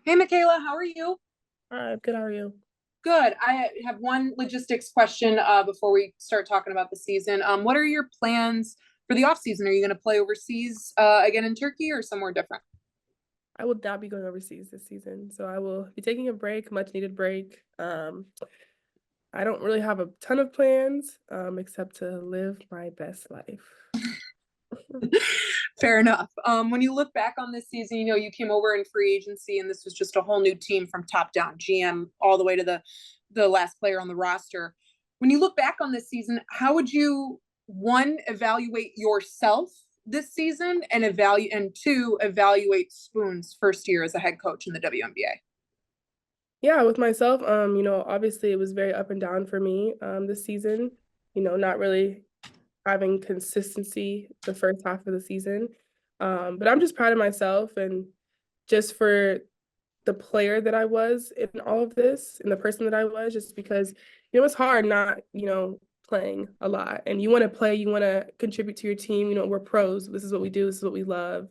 Hey, Michaela, how are you? Good. How are you? Good. I have one logistics question before we start talking about the season. What are your plans for the off season? Are you going to play overseas again in Turkey or somewhere different? I will not be going overseas this season, so I will be taking a break, much needed break. I don't really have a ton of plans, except to live my best life. Fair enough. When you look back on this season, you came over in free agency, and this was just a whole new team from top down, GM all the way to the last player on the roster. When you look back on this season, how would you one evaluate yourself this season and two evaluate Spoon's first year as a head coach in the WNBA? Yeah, with myself, obviously it was very up and down for me, this season. Not really having consistency the first half of the season. But I'm just proud of myself and just for the player that I was in all of this and the person that I was, just because, it's hard not, playing a lot. And you want to play, you want to contribute to your team. We're pros. This is what we do. This is what we love.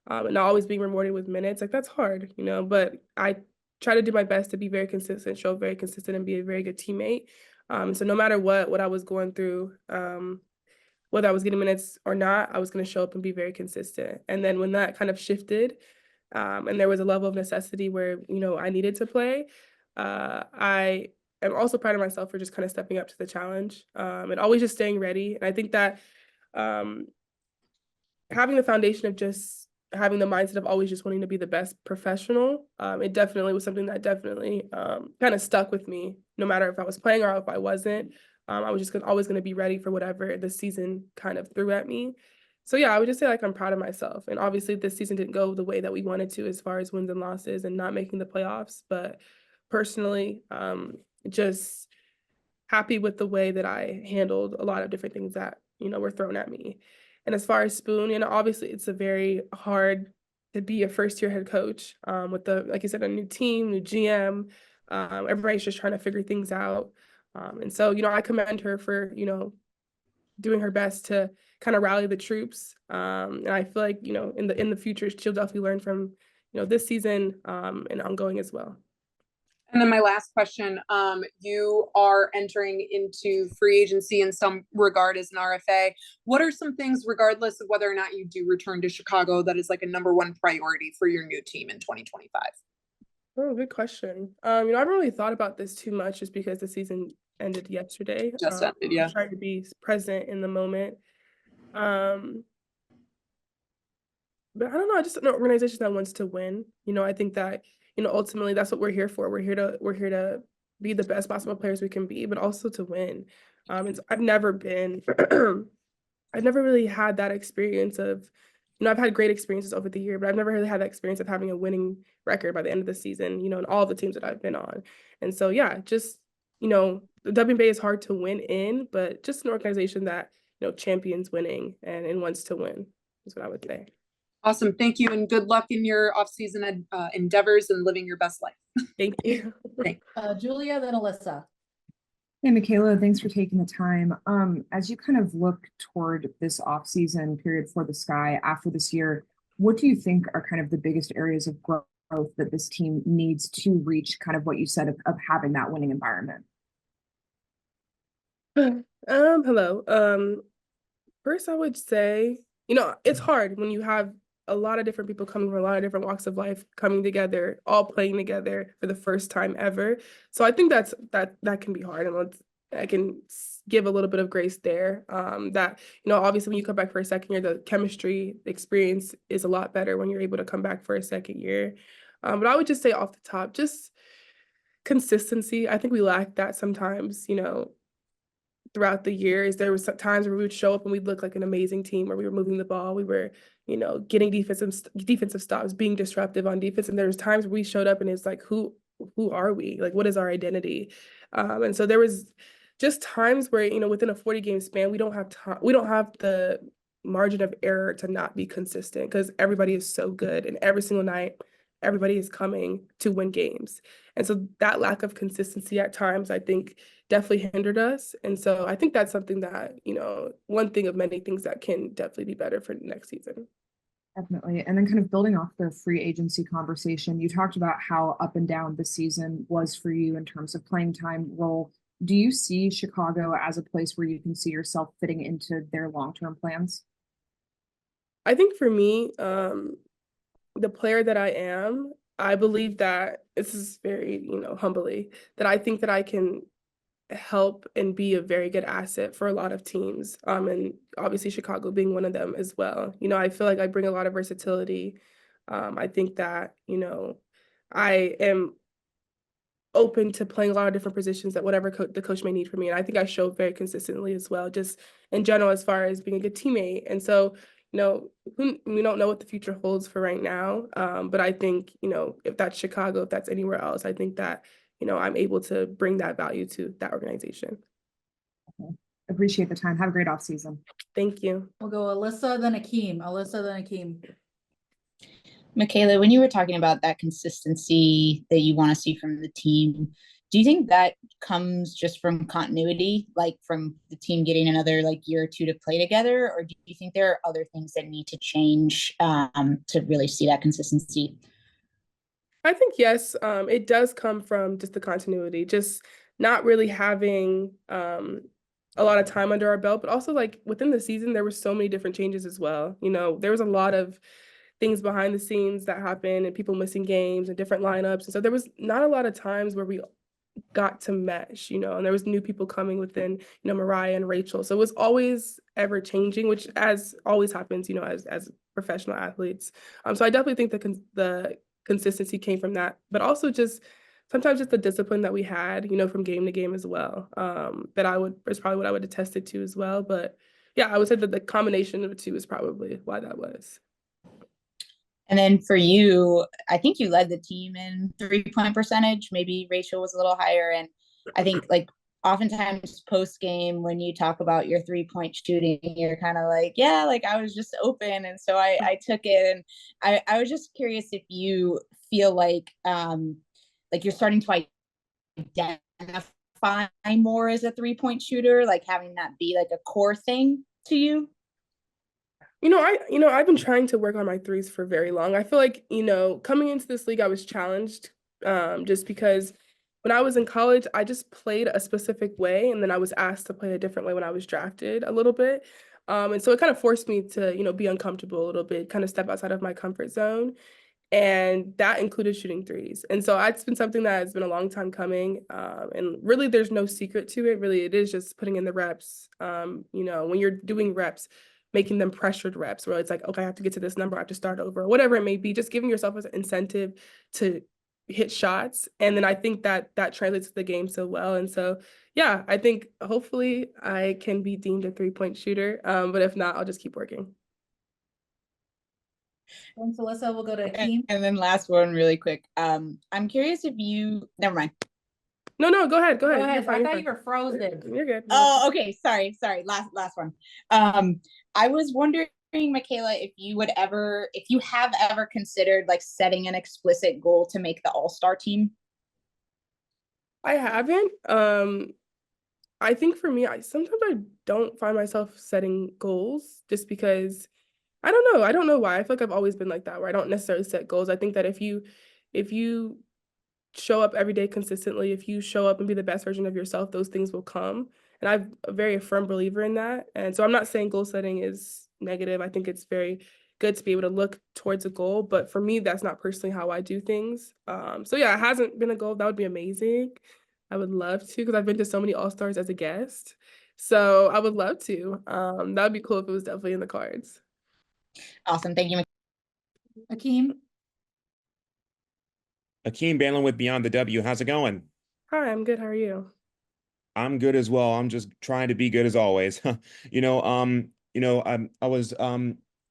And not always being rewarded with minutes. Like that's hard, but I try to do my best to be very consistent, show very consistent and be a very good teammate. So no matter what I was going through, whether I was getting minutes or not, I was going to show up and be very consistent. And then when that kind of shifted, and there was a level of necessity where, I needed to play, I am also proud of myself for just kind of stepping up to the challenge, and always just staying ready. And I think that um, having the foundation of just having the mindset of always just wanting to be the best professional, it definitely was something that definitely kind of stuck with me, no matter if I was playing or if I wasn't. I was just always going to be ready for whatever the season kind of threw at me. So yeah, I would just say like I'm proud of myself. And obviously this season didn't go the way that we wanted to as far as wins and losses and not making the playoffs. But personally, just happy with the way that I handled a lot of different things that, were thrown at me. And as far as Spoon, obviously it's a very hard to be a first year head coach, with like you said, a new team, new GM. Everybody's just trying to figure things out. And so, I commend her for, doing her best to kind of rally the troops. And I feel like, in the future, she'll definitely learn from, this season, and ongoing as well. And then my last question, you are entering into free agency in some regard as an RFA. What are some things, regardless of whether or not you do return to Chicago, that is like a number one priority for your new team in 2025? Oh, good question. I haven't really thought about this too much just because the season ended yesterday. Just ended, I'm yeah. trying to be present in the moment. Um, but I don't know, just an organization that wants to win. I think that, ultimately that's what we're here for. We're here to be the best basketball players we can be, but also to win. I've never been I've never really had that experience of, I've had great experiences over the year, but I've never really had that experience of having a winning record by the end of the season, in all the teams that I've been on. And so, yeah, just, the WNBA is hard to win in, but just an organization that, champions winning and wants to win is what I would say. Awesome. Thank you. And good luck in your off-season endeavors and living your best life. Thank you. Thanks. Julia, then Alyssa. Hey, Michaela, thanks for taking the time. As you kind of look toward this off-season period for the Sky after this year, what do you think are kind of the biggest areas of growth that this team needs to reach kind of what you said of having that winning environment? Hello. First I would say, it's hard when you have a lot of different people coming from a lot of different walks of life coming together, all playing together for the first time ever. So I think that can be hard, and I can give a little bit of grace there. That, obviously when you come back for a second year, the chemistry, the experience is a lot better when you're able to come back for a second year. But I would just say off the top, just consistency. I think we lack that sometimes, throughout the years. There was times where we would show up and we'd look like an amazing team where we were moving the ball, we were, getting defensive stops, being disruptive on defense. And there was times where we showed up and it's like, who are we? Like, what is our identity? And so there was just times where, within a 40 game span, we don't have time, we don't have the margin of error to not be consistent because everybody is so good and every single night everybody is coming to win games. And so that lack of consistency at times, I think, definitely hindered us. And so I think that's something that, one thing of many things that can definitely be better for next season. Definitely. And then kind of building off the free agency conversation, you talked about how up and down the season was for you in terms of playing time role. Do you see Chicago as a place where you can see yourself fitting into their long-term plans? I think for me, the player that I am, I believe that this is very, humbly, that I think that I can help and be a very good asset for a lot of teams. And obviously Chicago being one of them as well. I feel like I bring a lot of versatility. I think that, I am open to playing a lot of different positions that whatever the coach may need for me. And I think I show very consistently as well, just in general, as far as being a good teammate. And so, we don't know what the future holds for right now. But I think, if that's Chicago, if that's anywhere else, I think that, I'm able to bring that value to that organization. Okay. Appreciate the time. Have a great off season. Thank you. We'll go Alyssa, then Akeem. Alyssa, then Akeem. Michaela, when you were talking about that consistency that you want to see from the team, do you think that comes just from continuity, like from the team getting another year or two to play together, or do you think there are other things that need to change to really see that consistency? I think yes, it does come from just the continuity, just not really having a lot of time under our belt, but also within the season, there were so many different changes as well. There was a lot of things behind the scenes that happened and people missing games and different lineups. And so there was not a lot of times where we got to mesh, and there was new people coming within, Mariah and Rachel. So it was always ever changing, which as always happens, as professional athletes. So I definitely think the consistency came from that, but also just sometimes just the discipline that we had, from game to game as well. That is probably what I would attest it to as well. But yeah, I would say that the combination of the two is probably why that was. And then for you, I think you led the team in 3-point percentage. Maybe Rachel was a little higher. And I think oftentimes post game, when you talk about your 3-point shooting, you're kind of yeah, I was just open. And so I took it. And I was just curious if you feel like you're starting to identify more as a 3-point shooter, having that be a core thing to you. I've been trying to work on my threes for very long. I feel like, coming into this league, I was challenged just because when I was in college, I just played a specific way. And then I was asked to play a different way when I was drafted a little bit. And so it kind of forced me to, be uncomfortable a little bit, kind of step outside of my comfort zone. And that included shooting threes. And so it's been something that has been a long time coming. And really, there's no secret to it. Really, it is just putting in the reps. When you're doing reps, making them pressured reps where it's okay, I have to get to this number, I have to start over, whatever it may be, just giving yourself an incentive to hit shots. And then I think that translates to the game so well. And so, yeah, I think hopefully I can be deemed a 3-point shooter. But if not, I'll just keep working. Thanks, Alyssa. We'll go to Akeem. And then last one really quick. I'm curious if you, never mind. No, go ahead. Go ahead. You're fine, I thought you were frozen. You're good. Oh, okay. Sorry. Last one. I was wondering, Michaela, if you have ever considered setting an explicit goal to make the All-Star team. I haven't. I think for me, sometimes I don't find myself setting goals just because I don't know. I don't know why. I feel like I've always been like that, where I don't necessarily set goals. I think that if you show up every day consistently, if you show up and be the best version of yourself, those things will come. And I'm a very firm believer in that. And so I'm not saying goal setting is negative. I think it's very good to be able to look towards a goal. But for me, that's not personally how I do things. So yeah, it hasn't been a goal. That would be amazing. I would love to, because I've been to so many All-Stars as a guest. So I would love to. That would be cool if it was definitely in the cards. Awesome. Thank you. Akeem. Akeem Balin with Beyond the W. How's it going? Hi, I'm good. How are you? I'm good as well. I'm just trying to be good as always. I was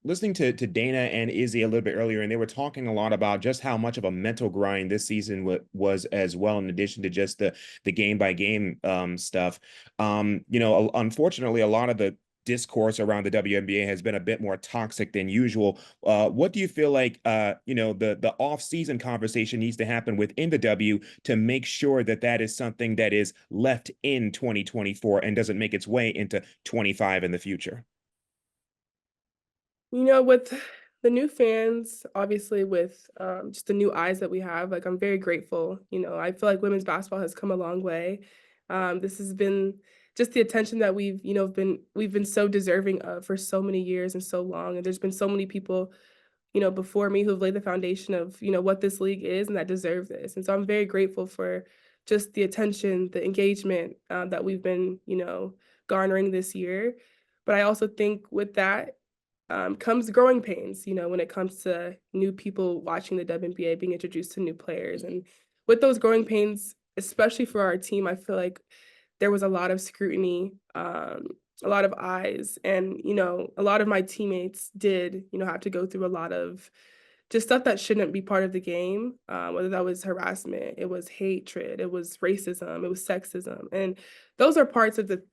listening to Dana and Izzy a little bit earlier, and they were talking a lot about just how much of a mental grind this season was as well, in addition to just the game by game stuff. Unfortunately, a lot of the discourse around the WNBA has been a bit more toxic than usual. What do you feel like, the off-season conversation needs to happen within the W to make sure that is something that is left in 2024 and doesn't make its way into 25 in the future? With The new fans, obviously, with just the new eyes that we have, like I'm very grateful. I feel like women's basketball has come a long way. This has been just the attention that we've been so deserving of for so many years and so long. And there's been so many people, before me who've laid the foundation of, what this league is and that deserve this. And so I'm very grateful for just the attention, the engagement that we've been, garnering this year. But I also think with that comes growing pains, when it comes to new people watching the WNBA, being introduced to new players. And with those growing pains, especially for our team, I feel like there was a lot of scrutiny, a lot of eyes, and, a lot of my teammates did, have to go through a lot of just stuff that shouldn't be part of the game, whether that was harassment, it was hatred, it was racism, it was sexism. And those are parts of the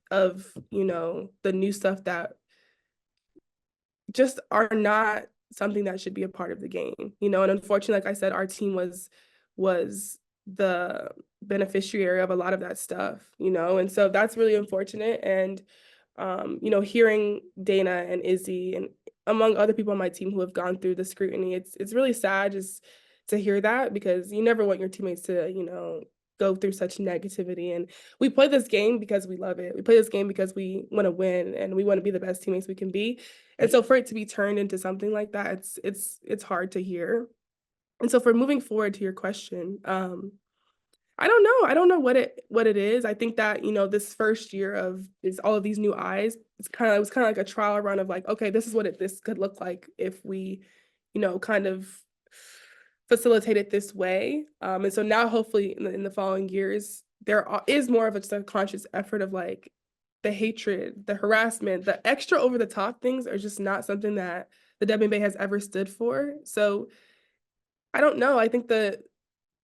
new stuff that just are not something that should be a part of the game, and unfortunately, like I said, our team was the beneficiary of a lot of that stuff, and so that's really unfortunate. And hearing Dana and Izzy and among other people on my team who have gone through the scrutiny, it's really sad just to hear that, because you never want your teammates to, go through such negativity. And we play this game because we love it. We play this game because we want to win and we want to be the best teammates we can be. And so for it to be turned into something like that, it's hard to hear. And so for moving forward to your question, I don't know. I don't know what it is. I think that, this first year of is all of these new eyes, it was kind of like a trial run of like, okay, this is what this could look like if we, kind of facilitate it this way. And so now hopefully in the following years, is more of just a conscious effort of like the hatred, the harassment, the extra over the top things are just not something that the WNBA has ever stood for. So I don't know. I think the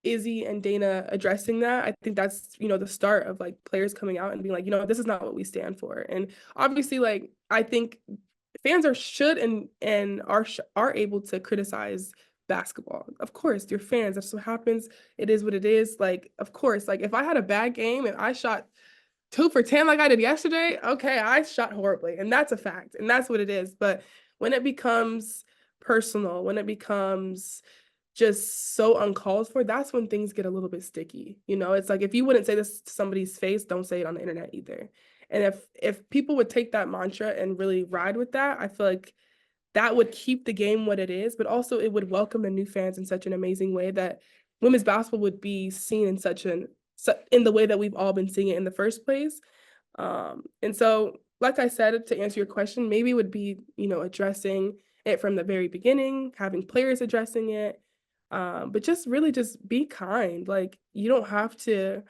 Izzy and Dana addressing that, I think that's, the start of like players coming out and being like, this is not what we stand for. And obviously, like, I think fans should and are able to criticize basketball. Of course, you're fans. That's what happens. It is what it is. Like, of course, like if I had a bad game and I shot 2 for 10 like I did yesterday, okay, I shot horribly. And that's a fact. And that's what it is. But when it becomes personal, when it becomes just so uncalled for, that's when things get a little bit sticky. It's like if you wouldn't say this to somebody's face, don't say it on the internet either. And if people would take that mantra and really ride with that, I feel like that would keep the game what it is, but also it would welcome the new fans in such an amazing way that women's basketball would be seen in the way that we've all been seeing it in the first place. And so, like I said, to answer your question, maybe it would be, addressing it from the very beginning, having players addressing it, but just really just be kind. Like, you don't have to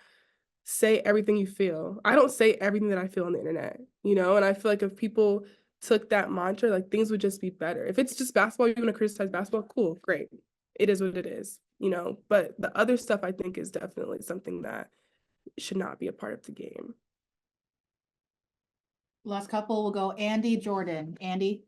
say everything you feel. I don't say everything that I feel on the internet, and I feel like if people took that mantra, like things would just be better. If it's just basketball, you're going to criticize basketball, cool, great. It is what it is, but the other stuff I think is definitely something that should not be a part of the game. Last couple will go Andy, Jordan. Andy?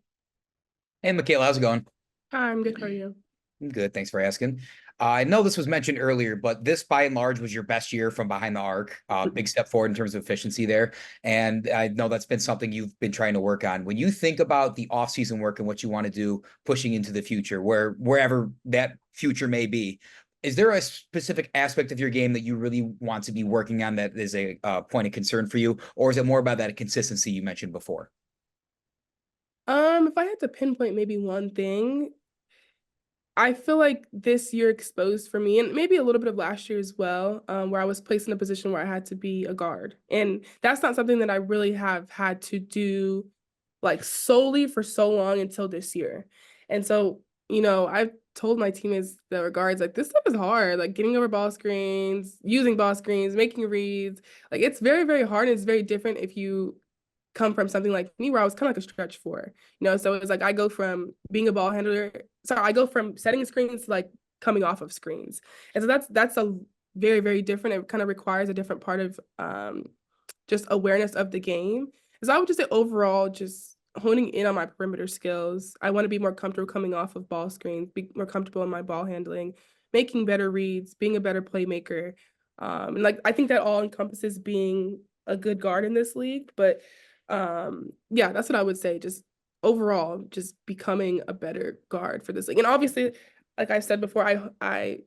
Hey, Michaela, how's it going? Hi, I'm good. How are you? I'm good. Thanks for asking. I know this was mentioned earlier, but this by and large was your best year from behind the arc. Big step forward in terms of efficiency there. And I know that's been something you've been trying to work on. When you think about the off-season work and what you want to do pushing into the future, wherever that future may be, is there a specific aspect of your game that you really want to be working on that is a point of concern for you? Or is it more about that consistency you mentioned before? If I had to pinpoint maybe one thing, I feel like this year exposed for me, and maybe a little bit of last year as well, where I was placed in a position where I had to be a guard. And that's not something that I really have had to do like solely for so long until this year. And so, I've told my teammates that were guards, like, this stuff is hard, like getting over ball screens, using ball screens, making reads. Like, it's very, very hard. And it's very different if you come from something like me where I was kind of like a stretch four, so it was like I go from being a ball handler, I go from setting screens to like coming off of screens. And so that's a very, very different. It kind of requires a different part of just awareness of the game. So I would just say overall, just honing in on my perimeter skills. I want to be more comfortable coming off of ball screens, be more comfortable in my ball handling, making better reads, being a better playmaker. And like I think that all encompasses being a good guard in this league. But yeah, that's what I would say. Just overall just becoming a better guard for this league. And obviously, like I said before, I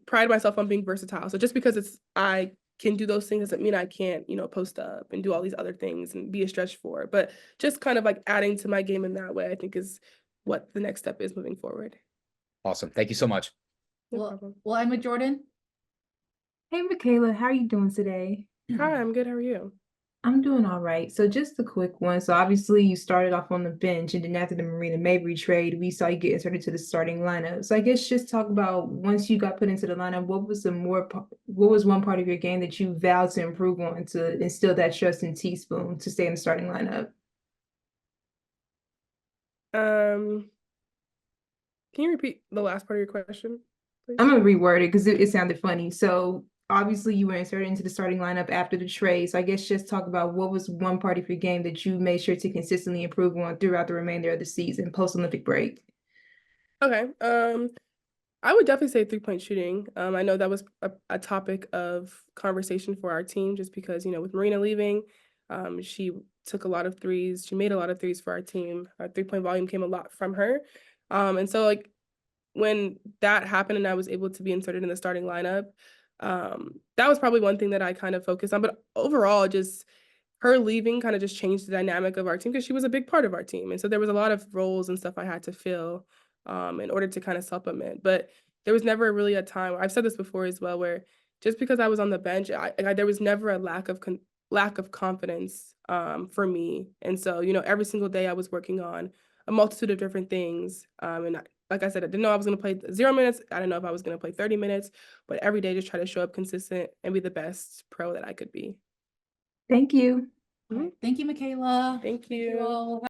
pride myself on being versatile. So just because I can do those things doesn't mean I can't, post up and do all these other things and be a stretch four. But just kind of like adding to my game in that way, I think is what the next step is moving forward. Awesome. Thank you so much. No We'll, problem. we'll end with Jordan. Hey, Michaela, how are you doing today? Hi, I'm good. How are you? I'm doing all right. So just a quick one. So obviously you started off on the bench, and then after the Marina Mabry trade, we saw you get inserted to the starting lineup. So I guess just talk about once you got put into the lineup, what was one part of your game that you vowed to improve on to instill that trust in Teaspoon to stay in the starting lineup? Can you repeat the last part of your question, please? I'm gonna reword it because it sounded funny. So obviously you were inserted into the starting lineup after the trade. So I guess just talk about what was one part of your game that you made sure to consistently improve on throughout the remainder of the season post-Olympic break. Okay. I would definitely say 3-point shooting. I know that was a topic of conversation for our team just because, with Marina leaving, she took a lot of threes. She made a lot of threes for our team. Our 3-point volume came a lot from her. And so like when that happened and I was able to be inserted in the starting lineup, that was probably one thing that I kind of focused on. But overall, just her leaving kind of just changed the dynamic of our team because she was a big part of our team. And so there was a lot of roles and stuff I had to fill in order to kind of supplement. But there was never really a time, I've said this before as well, where just because I was on the bench, there was never a lack of confidence for me. And so, every single day I was working on a multitude of different things. Like I said, I didn't know I was going to play 0 minutes. I didn't know if I was going to play 30 minutes, but every day just try to show up consistent and be the best pro that I could be. Thank you. All right. Thank you, Michaela. Thank you. all.